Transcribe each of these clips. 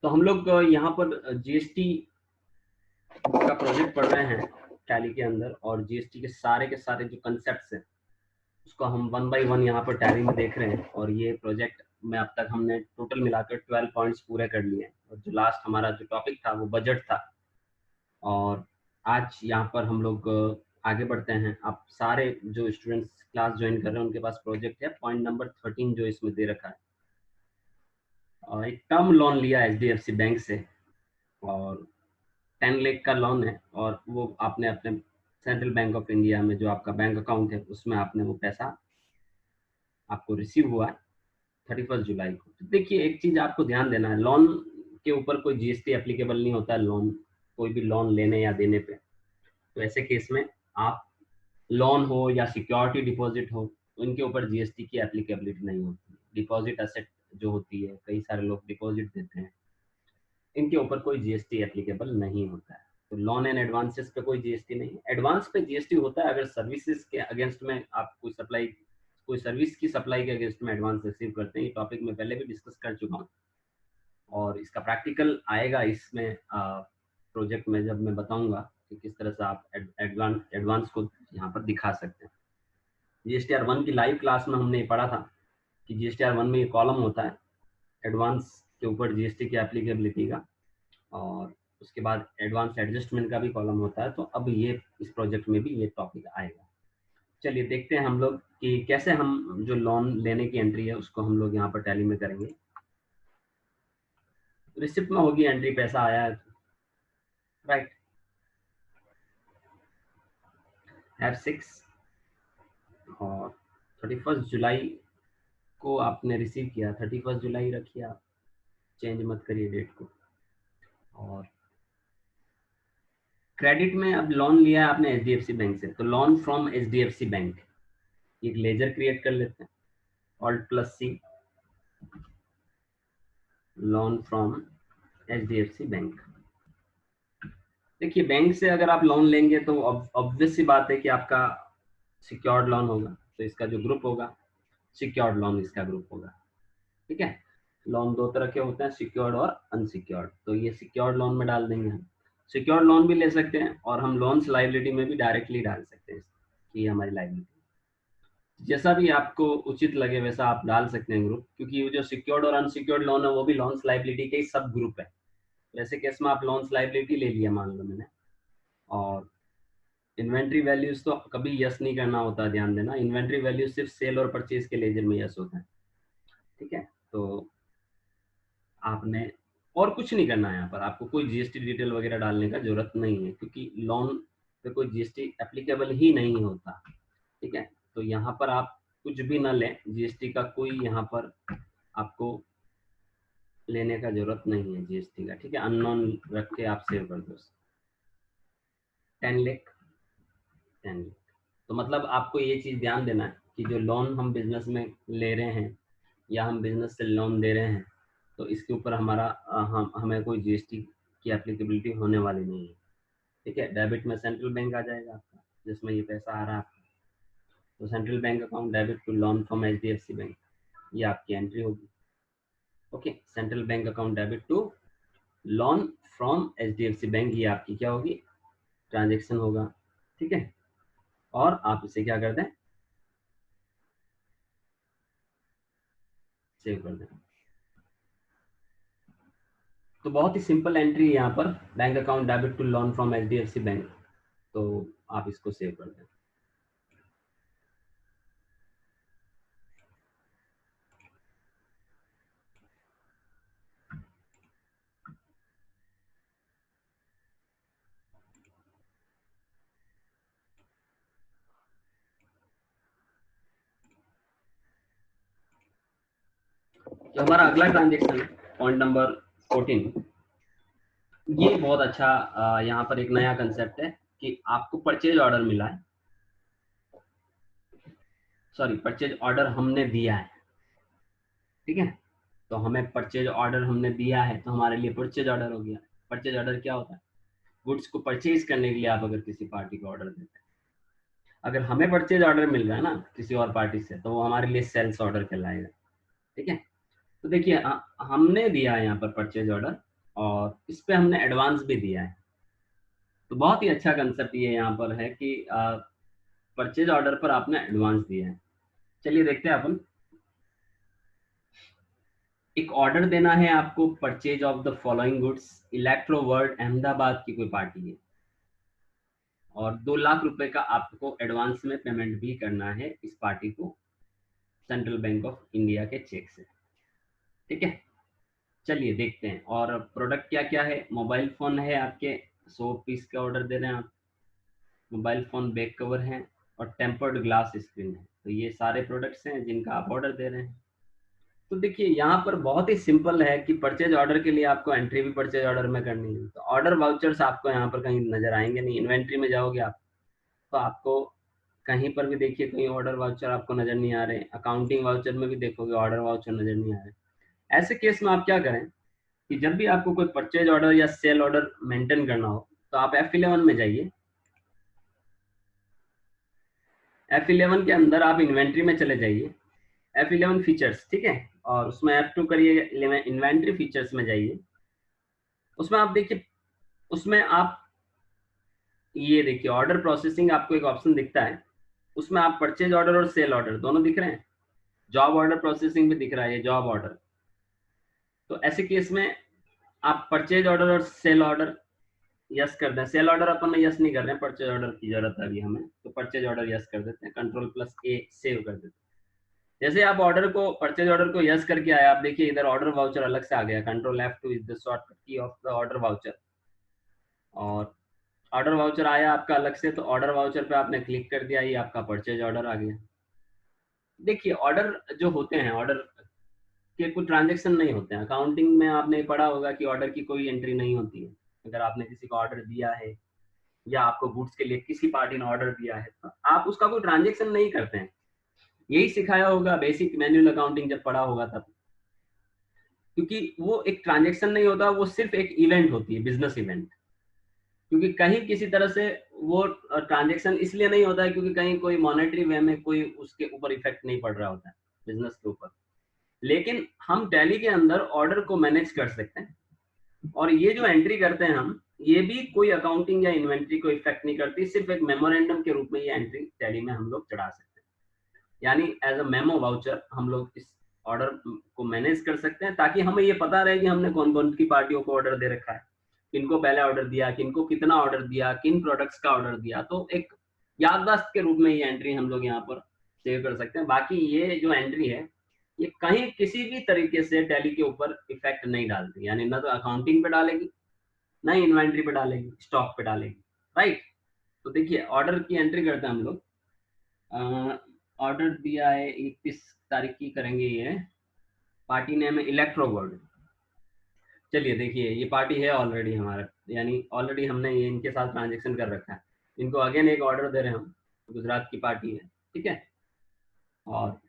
तो हम लोग यहाँ पर जीएसटी का प्रोजेक्ट पढ़ रहे हैं टैली के अंदर, और जीएसटी के सारे जो कंसेप्ट्स हैं उसको हम 1 बाय 1 यहाँ पर टैली में देख रहे हैं। और ये प्रोजेक्ट में अब तक हमने टोटल मिलाकर 12 पॉइंट्स पूरे कर लिए हैं। और जो लास्ट हमारा जो टॉपिक था वो बजट था। और आज यहाँ पर हम लोग आगे बढ़ते हैं। आप सारे जो स्टूडेंट्स क्लास ज्वाइन कर रहे हैं उनके पास प्रोजेक्ट है, पॉइंट नंबर 13 जो इसमें दे रखा है। एक टर्म लोन लिया एचडीएफसी बैंक से, और 10 लाख का लोन है, और वो आपने अपने सेंट्रल बैंक ऑफ इंडिया में जो आपका बैंक अकाउंट है उसमें आपने वो पैसा आपको रिसीव हुआ है 31 जुलाई को। तो देखिए, एक चीज आपको ध्यान देना है, लोन के ऊपर कोई जीएसटी एप्लीकेबल नहीं होता है। लोन, कोई भी लोन लेने या देने पे, तो ऐसे केस में आप लोन हो या सिक्योरिटी डिपॉजिट हो, उनके ऊपर जीएसटी की एप्लीकेबिलिटी नहीं होती। डिपॉजिट एसेट जो होती है, कई सारे लोग डिपॉजिट देते हैं, इनके ऊपर कोई जीएसटी एप्लीकेबल नहीं होता है। तो लोन एंड एडवांसेस पे कोई जीएसटी नहीं है। एडवांस पे जीएसटी होता है अगर सर्विसेज के अगेंस्ट में आप कोई सर्विस की सप्लाई के अगेंस्ट में एडवांस रिसीव करते हैं। ये टॉपिक मैं पहले भी डिस्कस कर चुका हूँ, और इसका प्रैक्टिकल आएगा इसमें प्रोजेक्ट में, जब मैं बताऊंगा कि किस तरह से आप एडवांस को यहाँ पर दिखा सकते हैं। जीएसटीआर 1 की लाइव क्लास में हमने ये पढ़ा था कि जीएसटीआर 1 में ये कॉलम होता है एडवांस के ऊपर जीएसटी की एप्लीकेबिलिटी का, और उसके बाद एडवांस एडजस्टमेंट का भी कॉलम होता है। तो अब ये इस प्रोजेक्ट में भी ये टॉपिक आएगा। चलिए देखते हैं हम लोग कि कैसे हम जो लोन लेने की एंट्री है उसको हम लोग यहाँ पर टैली में करेंगे। रिसिप्ट में होगी एंट्री, पैसा आया है, राइट। F6 और 31 जुलाई को आपने रिसीव किया, 31 जुलाई रखिए आप, चेंज मत करिए डेट को। और क्रेडिट में अब लोन लिया है आपने एचडीएफसी बैंक से, तो लोन फ्रॉम एचडीएफसी बैंक, एक लेजर क्रिएट कर लेते हैं, Alt+C, loan from HDFC bank. देखिए, बैंक से अगर आप लोन लेंगे तो ऑब्वियस सी बात है कि आपका सिक्योर्ड लोन होगा, तो इसका जो ग्रुप होगा सिक्योर्ड लोन इसका ग्रुप होगा। ठीक है, लोन दो तरह के होते हैं, सिक्योर्ड और अनसिक्योर्ड। तो ये सिक्योर्ड लोन में डाल देंगे हम। सिक्योर्ड लोन भी ले सकते हैं, और हम लोन्स लाइबिलिटी में भी डायरेक्टली डाल सकते हैं कि ये हमारी लाइबिलिटी, जैसा भी आपको उचित लगे वैसा आप डाल सकते हैं ग्रुप, क्योंकि जो सिक्योर्ड और अनसिक्योर्ड लोन है वो भी लोन्स लाइबिलिटी के सब ग्रुप है। वैसे केस में आप लोन्स लाइबिलिटी ले लिया मान लो मैंने, और इन्वेंट्री वैल्यूज तो कभी यस नहीं करना होता, ध्यान देना। इन्वेंट्री वैल्यूज सिर्फ सेल और परचेज के लेजर में यस होता है। ठीक है, तो आपने और कुछ नहीं करना है यहाँ पर, आपको कोई जीएसटी डिटेल वगैरह डालने का जरूरत नहीं है, क्योंकि लोन पे कोई जीएसटी एप्लीकेबल ही नहीं होता। ठीक है, तो यहाँ पर आप कुछ भी ना लें, जीएसटी का कोई यहाँ पर आपको लेने का जरूरत नहीं है जीएसटी का। ठीक है, अननोन रख के आप सेव कर दो 10 लाख। तो मतलब आपको ये चीज ध्यान देना है कि जो लोन हम बिजनेस में ले रहे हैं या हम बिजनेस से लोन दे रहे हैं, तो इसके ऊपर हमारा हमें कोई जीएसटी की एप्लीकेबिलिटी होने वाली नहीं है। ठीक है, डेबिट में सेंट्रल बैंक आ जाएगा आपका, जिसमें ये पैसा आ रहा है आपका, तो central bank account debit to loan from HDFC bank, ये आपकी एंट्री होगी। Okay, central bank account debit to loan from HDFC bank, ये आपकी क्या होगी, ट्रांजेक्शन होगा। ठीक है, और आप इसे क्या कर दें, सेव कर दें। तो बहुत ही सिंपल एंट्री है यहाँ पर, bank account debit to loan from HDFC bank, तो आप इसको सेव कर दें। तो हमारा अगला ट्रांजेक्शन पॉइंट नंबर 14, ये बहुत अच्छा यहाँ पर एक नया कंसेप्ट है कि आपको परचेज ऑर्डर मिला है, सॉरी परचेज ऑर्डर हमने दिया है। ठीक है, तो हमें परचेज ऑर्डर हमने दिया है, तो हमारे लिए परचेज ऑर्डर हो गया। परचेज ऑर्डर क्या होता है, गुड्स को परचेज करने के लिए आप अगर किसी पार्टी को ऑर्डर देते हैं, अगर हमें परचेज ऑर्डर मिल रहा है ना किसी और पार्टी से, तो वो हमारे लिए सेल्स ऑर्डर कहलाएगा। ठीक है, तो देखिए हमने दिया है यहाँ पर परचेज ऑर्डर, और इस पे हमने एडवांस भी दिया है। तो बहुत ही अच्छा कंसेप्ट ये यहाँ पर है कि परचेज ऑर्डर पर आपने एडवांस दिया है। चलिए देखते हैं अपन। एक ऑर्डर देना है आपको, purchase of the following goods, electro world Ahmedabad की कोई पार्टी है, और 2 लाख रुपए का आपको एडवांस में पेमेंट भी करना है इस पार्टी को सेंट्रल बैंक ऑफ इंडिया के चेक से। ठीक है, चलिए देखते हैं। और प्रोडक्ट क्या क्या है? मोबाइल फोन है आपके, 100 पीस का ऑर्डर दे रहे हैं आप। मोबाइल फोन बैक कवर है और टेम्पर्ड ग्लास स्क्रीन है। तो ये सारे प्रोडक्ट्स हैं जिनका आप ऑर्डर दे रहे हैं। तो देखिए यहाँ पर बहुत ही सिंपल है कि परचेज ऑर्डर के लिए आपको एंट्री भी परचेज ऑर्डर में करनी है। तो ऑर्डर वाउचर्स आपको यहाँ पर कहीं नजर आएंगे नहीं। इन्वेंट्री में जाओगे आप तो आपको कहीं पर भी देखिए कहीं ऑर्डर वाउचर आपको नजर नहीं आ रहे। अकाउंटिंग वाउचर में भी देखोगे ऑर्डर वाउचर नजर नहीं आ रहे। ऐसे केस में आप क्या करें कि जब भी आपको कोई परचेज ऑर्डर या सेल ऑर्डर मेंटेन करना हो तो आप F11 में जाइए। F11 के अंदर आप इन्वेंट्री में चले जाइए, F11 फीचर्स, ठीक है, और उसमें F2 करिए, इन्वेंट्री फीचर्स में जाइए। उसमें आप देखिए, उसमें आप ये देखिए ऑर्डर प्रोसेसिंग आपको एक ऑप्शन दिखता है। उसमें आप परचेज ऑर्डर और सेल ऑर्डर दोनों दिख रहे हैं। जॉब ऑर्डर प्रोसेसिंग भी दिख रहा है, ये जॉब ऑर्डर। तो ऐसे केस में आप परचेज ऑर्डर और सेल ऑर्डर यस कर दें। सेल ऑर्डर अपन में यस नहीं कर रहे हैं, परचेज ऑर्डर की जरूरत है अभी हमें, तो परचेज ऑर्डर यस कर देते हैं, Ctrl+A सेव कर देते हैं। जैसे आप ऑर्डर को, परचेज ऑर्डर को यस करके आए, आप देखिए इधर ऑर्डर वाउचर अलग से आ गया। Ctrl+F2 इज द शॉर्टकट की ऑफ द ऑर्डर वाउचर। और ऑर्डर वाउचर आया आपका अलग से, तो ऑर्डर वाउचर पे आपने क्लिक कर दिया, ये आपका परचेज ऑर्डर आ गया। देखिए ऑर्डर जो होते हैं, ऑर्डर के कोई ट्रांजेक्शन नहीं होते हैं। अकाउंटिंग में आपने पढ़ा होगा कि ऑर्डर की कोई एंट्री नहीं होती है। अगर आपने किसी को ऑर्डर दिया है या आपको गुड्स के लिए किसी पार्टी ने ऑर्डर दिया है तो आप उसका कोई ट्रांजेक्शन नहीं करते हैं। यही सिखाया होगा बेसिक मैनुअल अकाउंटिंग जब पढ़ा होगा तब। क्योंकि वो एक ट्रांजेक्शन नहीं होता, वो सिर्फ एक इवेंट होती है, बिजनेस इवेंट। क्योंकि कहीं किसी तरह से वो ट्रांजेक्शन इसलिए नहीं होता है क्योंकि कहीं कोई मॉनेटरी वे में कोई उसके ऊपर इफेक्ट नहीं पड़ रहा होता है बिजनेस के ऊपर। लेकिन हम टैली के अंदर ऑर्डर को मैनेज कर सकते हैं, और ये जो एंट्री करते हैं हम, ये भी कोई अकाउंटिंग या इन्वेंट्री को इफेक्ट नहीं करती। सिर्फ एक मेमोरेंडम के रूप में ये एंट्री टैली में हम लोग चढ़ा सकते हैं। यानी एज अ मेमो वाउचर हम लोग इस ऑर्डर को मैनेज कर सकते हैं, ताकि हमें ये पता रहे कि हमने कौन कौन की पार्टियों को ऑर्डर दे रखा है, किनको पहले ऑर्डर दिया, किनको कितना ऑर्डर दिया, किन प्रोडक्ट्स का ऑर्डर दिया। तो एक याददाश्त के रूप में ये एंट्री हम लोग यहाँ पर सेव कर सकते हैं। बाकी ये जो एंट्री है ये कहीं किसी भी तरीके से टैली के ऊपर इफेक्ट नहीं डालती। यानी ना तो अकाउंटिंग पे डालेगी, ना ही इन्वेंट्री पे डालेगी, स्टॉक पे डालेगी। राइट। तो देखिए ऑर्डर की एंट्री करते हैं हम लोग। ऑर्डर दिया है 31 तारीख की, करेंगे ये। पार्टी नेम है इलेक्ट्रो वर्ल्ड। चलिए देखिए ये पार्टी है ऑलरेडी हमारा, यानी ऑलरेडी हमने ये इनके साथ ट्रांजेक्शन कर रखा है। इनको अगेन एक ऑर्डर दे रहे हैं हम, गुजरात की पार्टी है, ठीक है। और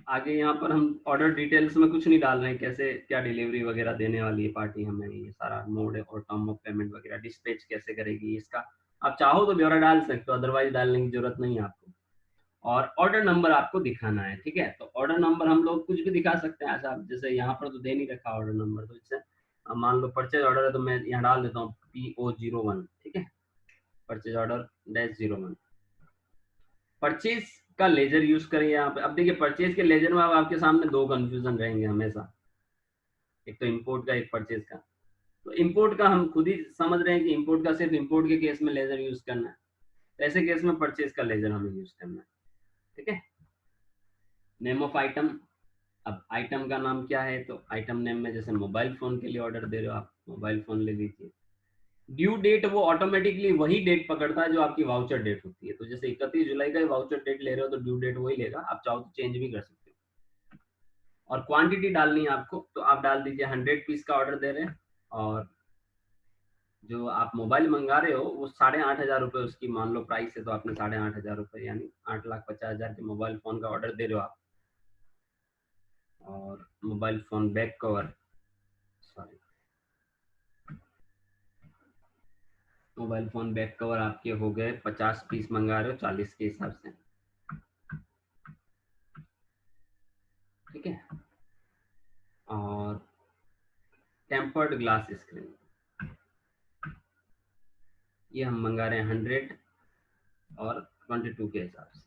आगे यहाँ पर हम ऑर्डर डिटेल्स में कुछ नहीं डाल रहे हैं, कैसे क्या डिलीवरी वगैरह देने वाली है पार्टी हमें, ये सारा मोड और टर्म ऑफ पेमेंट वगैरह, डिस्पैच कैसे करेगी इसका आप चाहो तो ब्यौरा डाल सकते हो, अदरवाइज डालने की जरूरत नहीं है आपको। और ऑर्डर नंबर आपको दिखाना है, ठीक है। तो ऑर्डर नंबर हम लोग कुछ भी दिखा सकते हैं ऐसा, जैसे यहाँ पर तो दे नहीं रखा ऑर्डर नंबर, तो इससे मान लो परचेज ऑर्डर है तो मैं यहाँ डाल देता हूँ PO01, ठीक है, परचेज ऑर्डर -01। परचेज का लेजर यूज करें यहाँ पे। अब देखिए परचेज के लेजर में अब आपके सामने दो कंफ्यूजन रहेंगे हमेशा, एक तो इम्पोर्ट का, एक परचेज का। तो इम्पोर्ट का हम खुद ही समझ रहे हैं कि इम्पोर्ट का सिर्फ इम्पोर्ट के केस में लेजर यूज करना है, तो ऐसे केस में परचेज का लेजर हमें यूज करना है, ठीक है। नेम ऑफ आइटम, अब आइटम का नाम क्या है, तो आइटम नेम में जैसे मोबाइल फोन के लिए ऑर्डर दे रहे हो आप, मोबाइल फोन ले लीजिए। ड्यू डेट वो ऑटोमेटिकली वही डेट पकड़ता है जो आपकी वाउचर डेट होती है। तो जैसे 31 जुलाई का वाउचर डेट ले रहे हो तो ड्यू डेट वही लेगा, आप चाहो तो चेंज भी कर सकते हो। और क्वांटिटी डालनी है आपको तो आप डाल दीजिए 100 पीस का ऑर्डर दे रहे हैं, और जो आप मोबाइल मंगा रहे हो वो 8,500 रुपये उसकी मान लो प्राइस है, तो आपने 8,500 रुपये यानी 8,50,000 के मोबाइल फोन का ऑर्डर दे रहे हो आप। और mobile phone back cover, sorry, mobile phone back cover आपके हो गए 50 पीस मंगा रहे हो 40 के हिसाब से, ठीक है। और टेम्पर्ड ग्लास स्क्रीन, ये हम मंगा रहे हैं 100 और 22 के हिसाब से।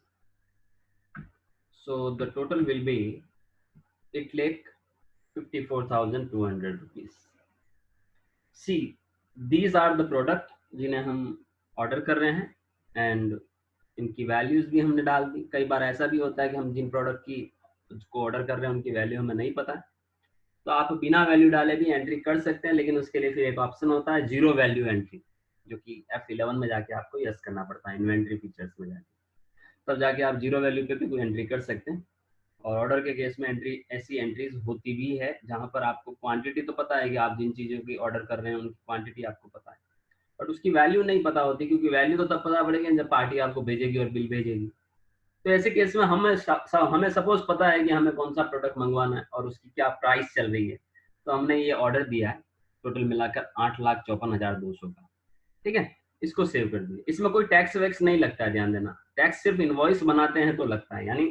So the total will be 8,54,200 rupees. See these are the product जिन्हें हम ऑर्डर कर रहे हैं, एंड इनकी वैल्यूज भी हमने डाल दी। कई बार ऐसा भी होता है कि हम जिन प्रोडक्ट की को ऑर्डर कर रहे हैं उनकी वैल्यू हमें नहीं पता है, तो आप बिना वैल्यू डाले भी एंट्री कर सकते हैं, लेकिन उसके लिए फिर एक ऑप्शन होता है जीरो वैल्यू एंट्री, जो कि F11 में जाके आपको यस करना पड़ता है, इन्वेंट्री फीचर्स में जाके, तब जाके आप जीरो वैल्यू पे भी कोई एंट्री कर सकते हैं। और ऑर्डर के केस में एंट्री, ऐसी एंट्रीज होती भी है जहां पर आपको क्वांटिटी तो पता है कि आप जिन चीज़ों की ऑर्डर कर रहे हैं उनकी क्वांटिटी आपको पता है, बट उसकी वैल्यू नहीं पता होती, क्योंकि वैल्यू तो तब पता पड़ेगी जब पार्टी आपको भेजेगी और बिल भेजेगी। तो ऐसे केस में हमें सपोज पता है कि हमें कौन सा प्रोडक्ट मंगवाना है और उसकी क्या प्राइस चल रही है, तो हमने ये ऑर्डर दिया है टोटल मिलाकर 8,54,200 का, ठीक है। इसको सेव कर दिए, इसमें कोई टैक्स वैक्स नहीं लगता है, ध्यान देना। टैक्स सिर्फ इनवॉइस बनाते हैं तो लगता है, यानी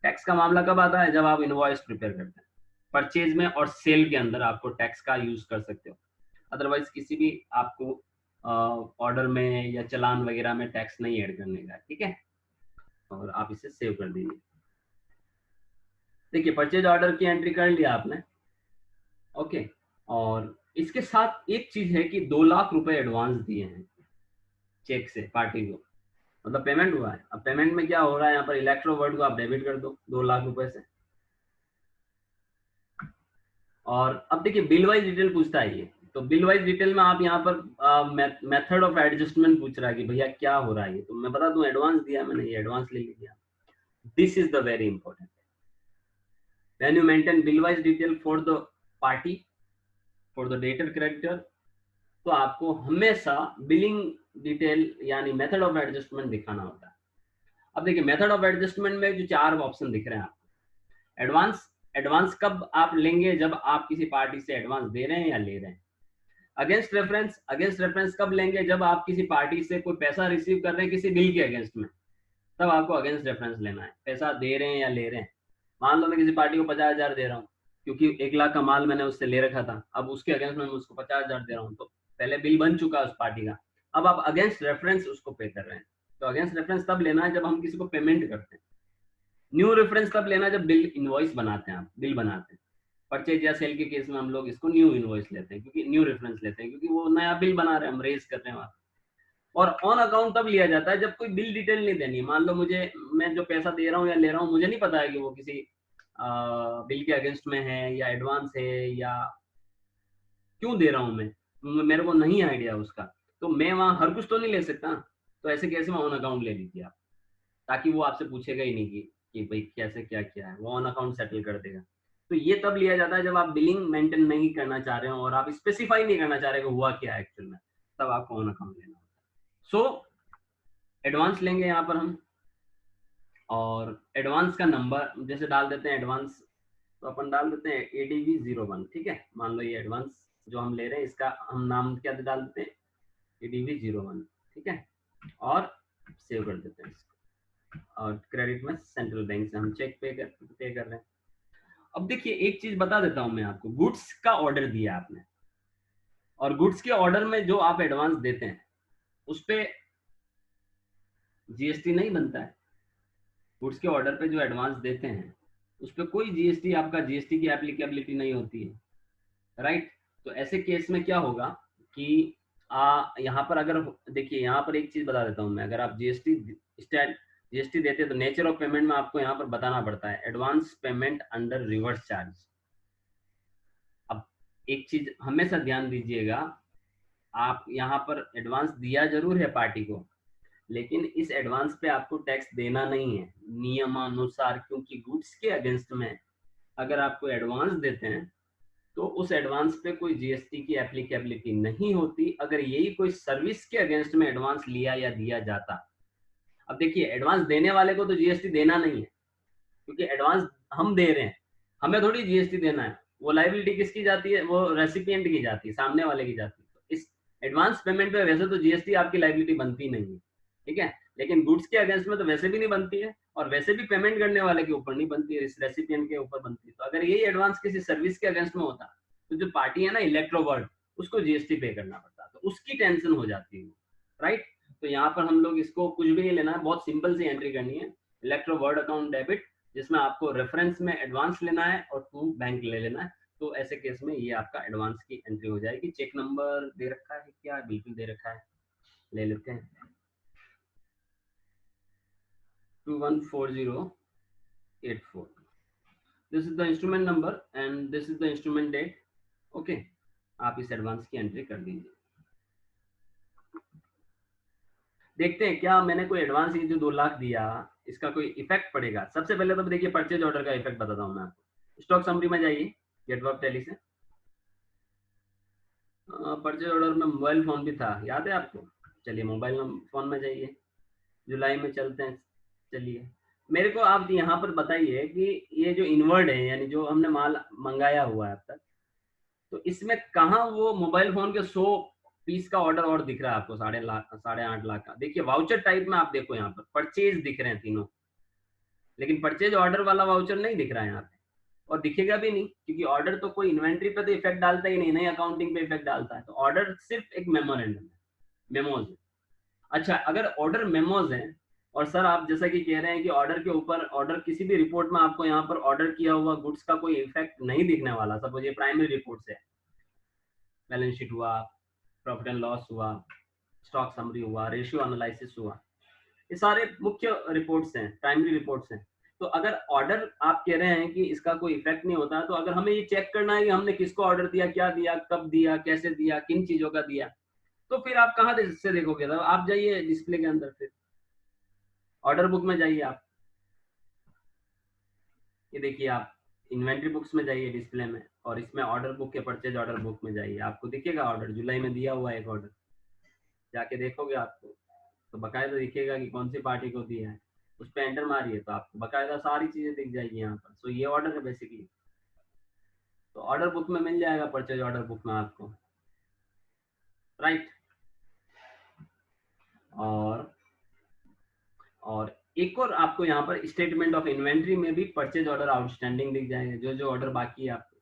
टैक्स का मामला कब आता है, जब आप इनवॉइस प्रिपेयर करते हैं। परचेज में और सेल के अंदर आपको टैक्स का यूज कर सकते हो, अदरवाइज किसी भी आपको ऑर्डर में या चलान वगैरह में टैक्स नहीं ऐड करने का, ठीक है। और आप इसे सेव कर दीजिए। देखिए परचेज ऑर्डर की एंट्री कर लिया आपने, ओके। और इसके साथ एक चीज है कि 2 लाख रुपए एडवांस दिए हैं चेक से पार्टी को, मतलब पेमेंट हुआ है। अब पेमेंट में क्या हो रहा है, यहाँ पर इलेक्ट्रो वर्ड को आप डेबिट कर दो 2 लाख रुपए से। और अब देखिए बिल वाइज डिटेल पूछता है ये, तो बिल वाइज डिटेल में आप यहाँ पर मेथड ऑफ एडजस्टमेंट पूछ रहा है कि भैया क्या हो रहा है ये, तो मैं बता दूं एडवांस दिया मैंने, ये एडवांस ले लीजिए। This is the very important, when you maintain bill wise detail for the party, for the debtor creditor, तो आपको हमेशा बिलिंग डिटेल यानी मेथड ऑफ एडजस्टमेंट दिखाना होता है। अब देखिए मेथड ऑफ एडजस्टमेंट में जो 4 ऑप्शन दिख रहे हैं आपको, एडवांस, एडवांस कब आप लेंगे, जब आप किसी पार्टी से एडवांस दे रहे हैं या ले रहे हैं। अगेंस्ट रेफरेंस, अगेंस्ट रेफरेंस कब लेंगे, जब आप किसी पार्टी से कोई पैसा रिसीव कर रहे हैं किसी बिल के अगेंस्ट में, तब आपको अगेंस्ट रेफरेंस लेना है। पैसा दे रहे हैं या ले रहे हैं, मान लो मैं किसी पार्टी को 50,000 दे रहा हूँ, क्योंकि 1 लाख का माल मैंने उससे ले रखा था, अब उसके अगेंस्ट में मैं उसको 50,000 दे रहा हूँ, तो पहले बिल बन चुका है उस पार्टी का, अब आप अगेंस्ट रेफरेंस उसको पे कर रहे हैं। तो अगेंस्ट रेफरेंस तब लेना है जब हम किसी को पेमेंट करते हैं। न्यू रेफरेंस तब लेना है जब बिल इनवॉइस बनाते हैं, आप बिल बनाते हैं। परचेज या सेल के केस में हम लोग इसको न्यू इनवॉइस लेते हैं, क्योंकि न्यू रेफरेंस लेते हैं, क्योंकि वो नया बिल बना रहे हैं, हम रेज कर रहे हैं वहाँ। और ऑन अकाउंट तब लिया जाता है जब कोई बिल डिटेल नहीं देनी। मान लो मुझे, मैं जो पैसा दे रहा हूँ या ले रहा हूँ, मुझे नहीं पता है कि वो किसी बिल के अगेंस्ट में है या एडवांस है या क्यों दे रहा हूँ मैं, मेरे को नहीं आइडिया उसका, तो मैं वहाँ हर कुछ तो नहीं ले सकता। तो ऐसे केस में ऑन अकाउंट ले लीजिए आप, ताकि वो आपसे पूछेगा ही नहीं कि भाई कैसे क्या किया है, वो ऑन अकाउंट सेटल कर देगा। तो ये तब लिया जाता है जब आप बिलिंग मेंटेन नहीं करना चाह रहे हो और आप स्पेसिफाई नहीं करना चाह रहे हो हुआ क्या एक्चुअल में, तब आपको ऑन अकाउंट लेना होता है। सो एडवांस लेंगे यहाँ पर हम, और एडवांस का नंबर जैसे डाल देते हैं एडवांस, तो अपन डाल देते हैं ADV 01, ठीक है। मान लो ये एडवांस जो हम ले रहे हैं इसका हम नाम क्या डाल देते हैं, ADV 01, ठीक है। और सेव कर देते हैं इसको, और क्रेडिट में सेंट्रल बैंक से हम चेक पे कर रहे हैं। अब देखिए एक चीज बता देता हूं मैं आपको, गुड्स का ऑर्डर दिया आपने, और गुड्स के ऑर्डर में जो आप एडवांस देते हैं उस पे GST नहीं बनता है। गुड्स के ऑर्डर पे जो एडवांस देते हैं उस पर कोई GST, आपका GST की एप्लीकेबिलिटी नहीं होती है, राइट। तो ऐसे केस में क्या होगा कि यहाँ पर अगर देखिए, यहाँ पर एक चीज बता देता हूँ मैं, अगर आप GST देते हैं तो नेचर ऑफ पेमेंट में आपको यहाँ पर बताना पड़ता है advance payment under reverse charge. अब एक चीज हमेशा ध्यान दीजिएगा, आप यहाँ पर एडवांस दिया जरूर है पार्टी को, लेकिन इस एडवांस पे आपको टैक्स देना नहीं है नियमानुसार, क्योंकि गुड्स के अगेंस्ट में अगर आपको एडवांस देते हैं तो उस एडवांस पे कोई GST की एप्लीकेबिलिटी नहीं होती, अगर यही कोई सर्विस के अगेंस्ट में एडवांस लिया या दिया जाता। अब देखिए एडवांस देने वाले को तो GST देना नहीं है, क्योंकि एडवांस हम दे रहे हैं, हमें थोड़ी GST देना है। वो लाइबिलिटी किसकी जाती है, वो रेसिपिएंट की जाती है, सामने वाले की जाती है। तो इस एडवांस पेमेंट पे वैसे तो GST आपकी लाइबिलिटी बनती नहीं है, ठीक है, लेकिन गुड्स के अगेंस्ट में तो वैसे भी नहीं बनती है, और वैसे भी पेमेंट करने वाले के ऊपर नहीं बनती है, इस रेसिपिएंट के ऊपर बनती है। तो अगर यही एडवांस किसी सर्विस के अगेंस्ट में होता तो जो पार्टी है ना इलेक्ट्रोवर्ड, उसको जीएसटी पे करना पड़ता है, तो उसकी टेंशन हो जाती है, राइट। तो यहाँ पर हम लोग इसको कुछ भी नहीं लेना है, बहुत सिंपल सी एंट्री करनी है, इलेक्ट्रोवर्ड अकाउंट डेबिट, जिसमें आपको रेफरेंस में एडवांस लेना है और टू बैंक ले लेना है। तो ऐसे केस में ये आपका एडवांस की एंट्री हो जाएगी। चेक नंबर दे रखा है क्या? बिल्कुल दे रखा है, ले लेते हैं 214084। This is the instrument number and this is the instrument date. Okay, आप इस एडवांस की एंट्री कर दीजिए। देखते हैं क्या मैंने कोई एडवांस ये जो 2 लाख दिया, इसका कोई इफेक्ट पड़ेगा। सबसे पहले तो देखिए परचेज ऑर्डर का इफेक्ट बताता हूँ मैं आपको। स्टॉक समरी में जाइए गेटवर्क टैली से। परचेज ऑर्डर में मोबाइल फोन भी था, याद है आपको? चलिए मोबाइल फोन में जाइए, जुलाई में चलते हैं। चलिए मेरे को आप यहाँ पर बताइए कि ये जो इनवर्ड है, यानी जो हमने माल मंगाया हुआ है अब तक, तो इसमें कहाँ वो मोबाइल फोन के 100 पीस का ऑर्डर और दिख रहा है आपको? 8.5 लाख का। देखिए वाउचर टाइप में आप देखो, यहाँ पर परचेज दिख रहे हैं तीनों, लेकिन परचेज ऑर्डर वाला वाउचर नहीं दिख रहा है यहाँ पे, और दिखेगा भी नहीं, क्योंकि ऑर्डर तो कोई इन्वेंट्री पे तो इफेक्ट डालता ही नहीं, अकाउंटिंग पे इफेक्ट डालता है। तो ऑर्डर सिर्फ एक मेमोरेंडम है, मेमोज है। अच्छा, अगर ऑर्डर मेमोज है और सर आप जैसा कि कह रहे हैं कि ऑर्डर के ऊपर, ऑर्डर किसी भी रिपोर्ट में आपको यहाँ पर ऑर्डर किया हुआ गुड्स का कोई इफेक्ट नहीं दिखने वाला, सपोज ये प्राइमरी रिपोर्ट है, बैलेंस शीट हुआ, प्रॉफिट एंड लॉस हुआ, स्टॉक समरी हुआ, रेशियो एनालिसिस हुआ, ये सारे मुख्य रिपोर्ट्स हैं, प्राइमरी रिपोर्ट्स हैं। तो अगर ऑर्डर आप कह रहे हैं कि इसका कोई इफेक्ट नहीं होता, तो अगर हमें ये चेक करना है कि हमने किसको ऑर्डर दिया, क्या दिया, कब दिया, कैसे दिया, किन चीजों का दिया, तो फिर आप कहाँ से देखोगे? तो आप जाइए डिस्प्ले के अंदर, फिर ऑर्डर बुक में जाइए आप, ये देखिए आप इन्वेंट्री बुक्स में जाइए डिस्प्ले में, और इसमें ऑर्डर बुक के परचेज ऑर्डर बुक में जाइए, आपको दिखेगा ऑर्डर जुलाई में दिया हुआ है एक ऑर्डर, जाके देखोगे आपको तो बकायदा दिखेगा कि कौन सी पार्टी को दिया है, उस पर एंटर मारिए तो आपको बकायदा सारी चीजें दिख जाएगी यहाँ पर। सो ये ऑर्डर है बेसिकली, तो ऑर्डर बुक में मिल जाएगा, परचेज ऑर्डर बुक में आपको, राइट। और एक और आपको यहाँ पर स्टेटमेंट ऑफ इन्वेंट्री में भी परचेज ऑर्डर आउटस्टैंडिंग दिख जाएंगे, जो जो ऑर्डर बाकी है आपको,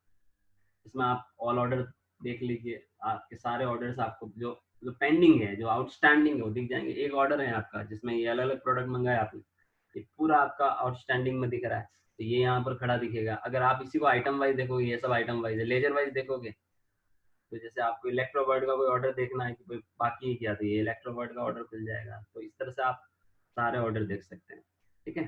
इसमें आप ऑल ऑर्डर देख लीजिए, आपके सारे ऑर्डर्स आपको जो जो पेंडिंग है, जो आउटस्टैंडिंग है, वो दिख जाएंगे। एक ऑर्डर है आपका जिसमें ये अलग अलग प्रोडक्ट मंगाया आपने, ये पूरा आपका आउटस्टैंडिंग में दिख रहा है, तो ये यहाँ पर खड़ा दिखेगा। अगर आप इसी को आइटम वाइज देखोगे, ये सब आइटम वाइज है, लेजर वाइज देखोगे, तो जैसे आपको इलेक्ट्रोवर्ड का कोई ऑर्डर देखना है कि कोई बाकी है क्या, तो ये इलेक्ट्रोवर्ड का ऑर्डर मिल जाएगा। तो इस तरह से आप सारे ऑर्डर देख सकते हैं, ठीक है।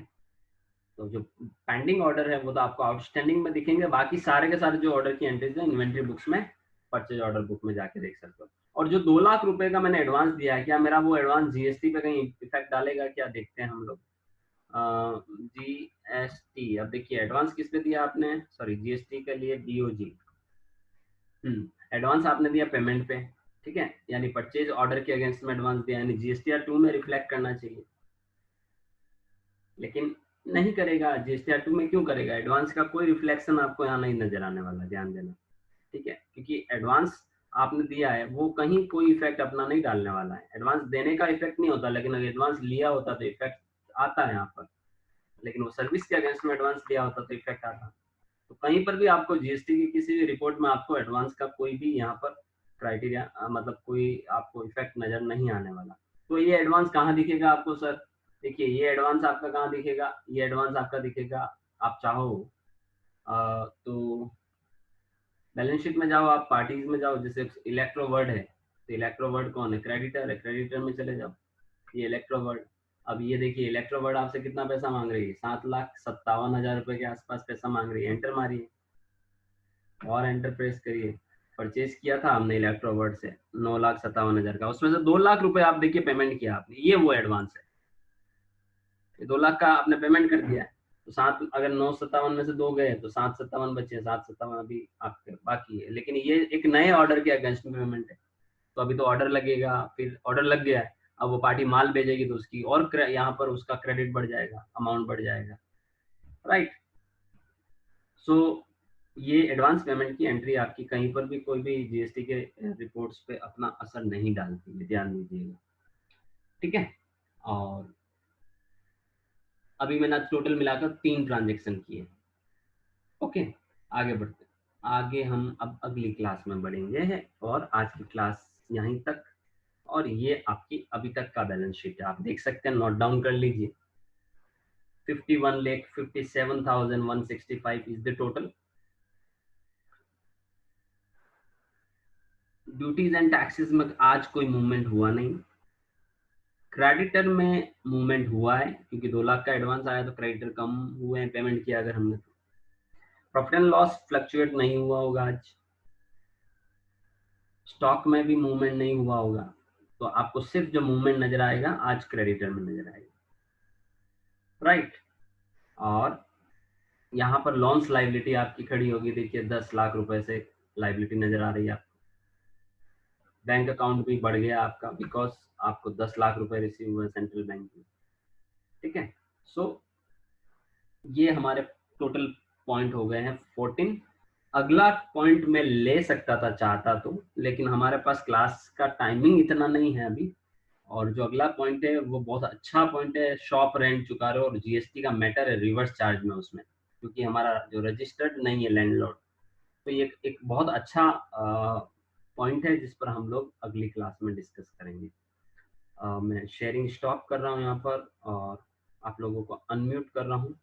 तो जो पेंडिंग ऑर्डर है वो तो आपको आउटस्टैंडिंग में दिखेंगे, बाकी सारे के सारे जो ऑर्डर की एंट्रीज है इन्वेंट्री बुक्स में, परचेज ऑर्डर बुक में जाके देख सकते हो। और जो 2 लाख रुपए का मैंने एडवांस दिया है, क्या मेरा वो एडवांस जीएसटी पे कहीं इफेक्ट डालेगा क्या? देखते हैं हम लोग। जीएसटी, अब देखिए एडवांस किस पे दिया आपने, सॉरी जीएसटी के लिए डीओजी, एडवांस आपने दिया पेमेंट पे, ठीक है, यानी परचेज ऑर्डर के अगेंस्ट में एडवांस दिया, यानी जीएसटीआर 2 में रिफ्लेक्ट करना चाहिए, लेकिन नहीं करेगा। जीएसटीआर 2 में क्यों करेगा? एडवांस का कोई रिफ्लेक्शन आपको यहाँ नहीं नजर आने वाला, ध्यान देना, ठीक है, क्योंकि एडवांस आपने दिया है वो कहीं कोई इफेक्ट अपना नहीं डालने वाला है। एडवांस देने का इफेक्ट नहीं होता, लेकिन अगर एडवांस लिया होता तो इफेक्ट आता है यहाँ पर, लेकिन वो सर्विस के अगेंस्ट में एडवांस लिया होता तो इफेक्ट आता। तो कहीं पर भी आपको जीएसटी की किसी भी रिपोर्ट में आपको एडवांस का कोई भी यहाँ पर क्राइटेरिया, मतलब कोई आपको इफेक्ट नजर नहीं आने वाला। तो ये एडवांस कहाँ दिखेगा आपको सर? देखिए ये एडवांस आपका कहाँ दिखेगा, ये एडवांस आपका दिखेगा, आप चाहो तो बैलेंस शीट में जाओ, आप पार्टीज में जाओ, जैसे इलेक्ट्रोवर्ड है, तो इलेक्ट्रोवर्ड कौन है? क्रेडिटर है, क्रेडिटर में चले जाओ, ये इलेक्ट्रोवर्ड। अब ये देखिए इलेक्ट्रोवर्ड आपसे कितना पैसा मांग रही है? 7,57,000 रुपए के आसपास पैसा मांग रही है। एंटर मारिए और एंटर प्रेस करिए। परचेज किया था हमने इलेक्ट्रोवर्ड से 9,57,000 का, उसमें से 2 लाख रुपए आप देखिए पेमेंट किया आपने, ये वो एडवांस है। ये 2 लाख का आपने पेमेंट कर दिया है, तो 7, अगर 9,57 में से 2 गए तो 7,57 बचे, 7,57 अभी आपके बाकी है, लेकिन ये एक नए ऑर्डर के अगेंस्ट में पेमेंट है, तो अभी तो ऑर्डर लगेगा, फिर ऑर्डर लग गया है, अब वो पार्टी माल भेजेगी तो उसकी और यहाँ पर उसका क्रेडिट बढ़ जाएगा, अमाउंट बढ़ जाएगा, राइट। सो ये एडवांस पेमेंट की एंट्री आपकी कहीं पर भी कोई भी जीएसटी के रिपोर्ट्स पे अपना असर नहीं डालती है, ध्यान दीजिएगा, ठीक है। और अभी मैंने टोटल मिलाकर 3 ट्रांजेक्शन किए, ओके, आगे बढ़ते हैं। आगे हम अब अगली क्लास में बढ़ेंगे और आज की क्लास यहीं तक। और ये आपकी अभी तक का बैलेंस शीट है, आप देख सकते हैं, नोट डाउन कर लीजिए। 51,57,165 is the total. Duties and taxes में आज कोई मूवमेंट हुआ नहीं। क्रेडिटर में मूवमेंट हुआ है क्योंकि 2 लाख का एडवांस आया तो क्रेडिटर कम हुए हैं पेमेंट किया अगर हमने। प्रॉफिट एंड लॉस फ्लक्चुएट नहीं हुआ होगा आज। स्टॉक में भी मूवमेंट नहीं हुआ होगा, तो आपको सिर्फ जो मूवमेंट नजर आएगा आज क्रेडिटर में नजर आएगा, राइट। और यहाँ पर लॉन्स लाइबिलिटी आपकी खड़ी होगी, देखिए 10 लाख रुपए से लाइबिलिटी नजर आ रही है। बैंक अकाउंट भी बढ़ गया आपका बिकॉज आपको 10 लाख रुपए रिसीव हुए सेंट्रल बैंक में, ठीक है। सो ये हमारे टोटल पॉइंट हो गए हैं 14। अगला पॉइंट मैं ले सकता था चाहता तो, लेकिन हमारे पास क्लास का टाइमिंग इतना नहीं है अभी। और जो अगला पॉइंट है वो बहुत अच्छा पॉइंट है, शॉप रेंट चुका रहे और जीएसटी का मैटर है रिवर्स चार्ज में उसमें, क्योंकि हमारा जो रजिस्टर्ड नहीं है लैंडलॉर्ड। तो ये एक बहुत अच्छा पॉइंट है जिस पर हम लोग अगली क्लास में डिस्कस करेंगे। मैं शेयरिंग स्टॉप कर रहा हूँ यहाँ पर और आप लोगों को अनम्यूट कर रहा हूँ।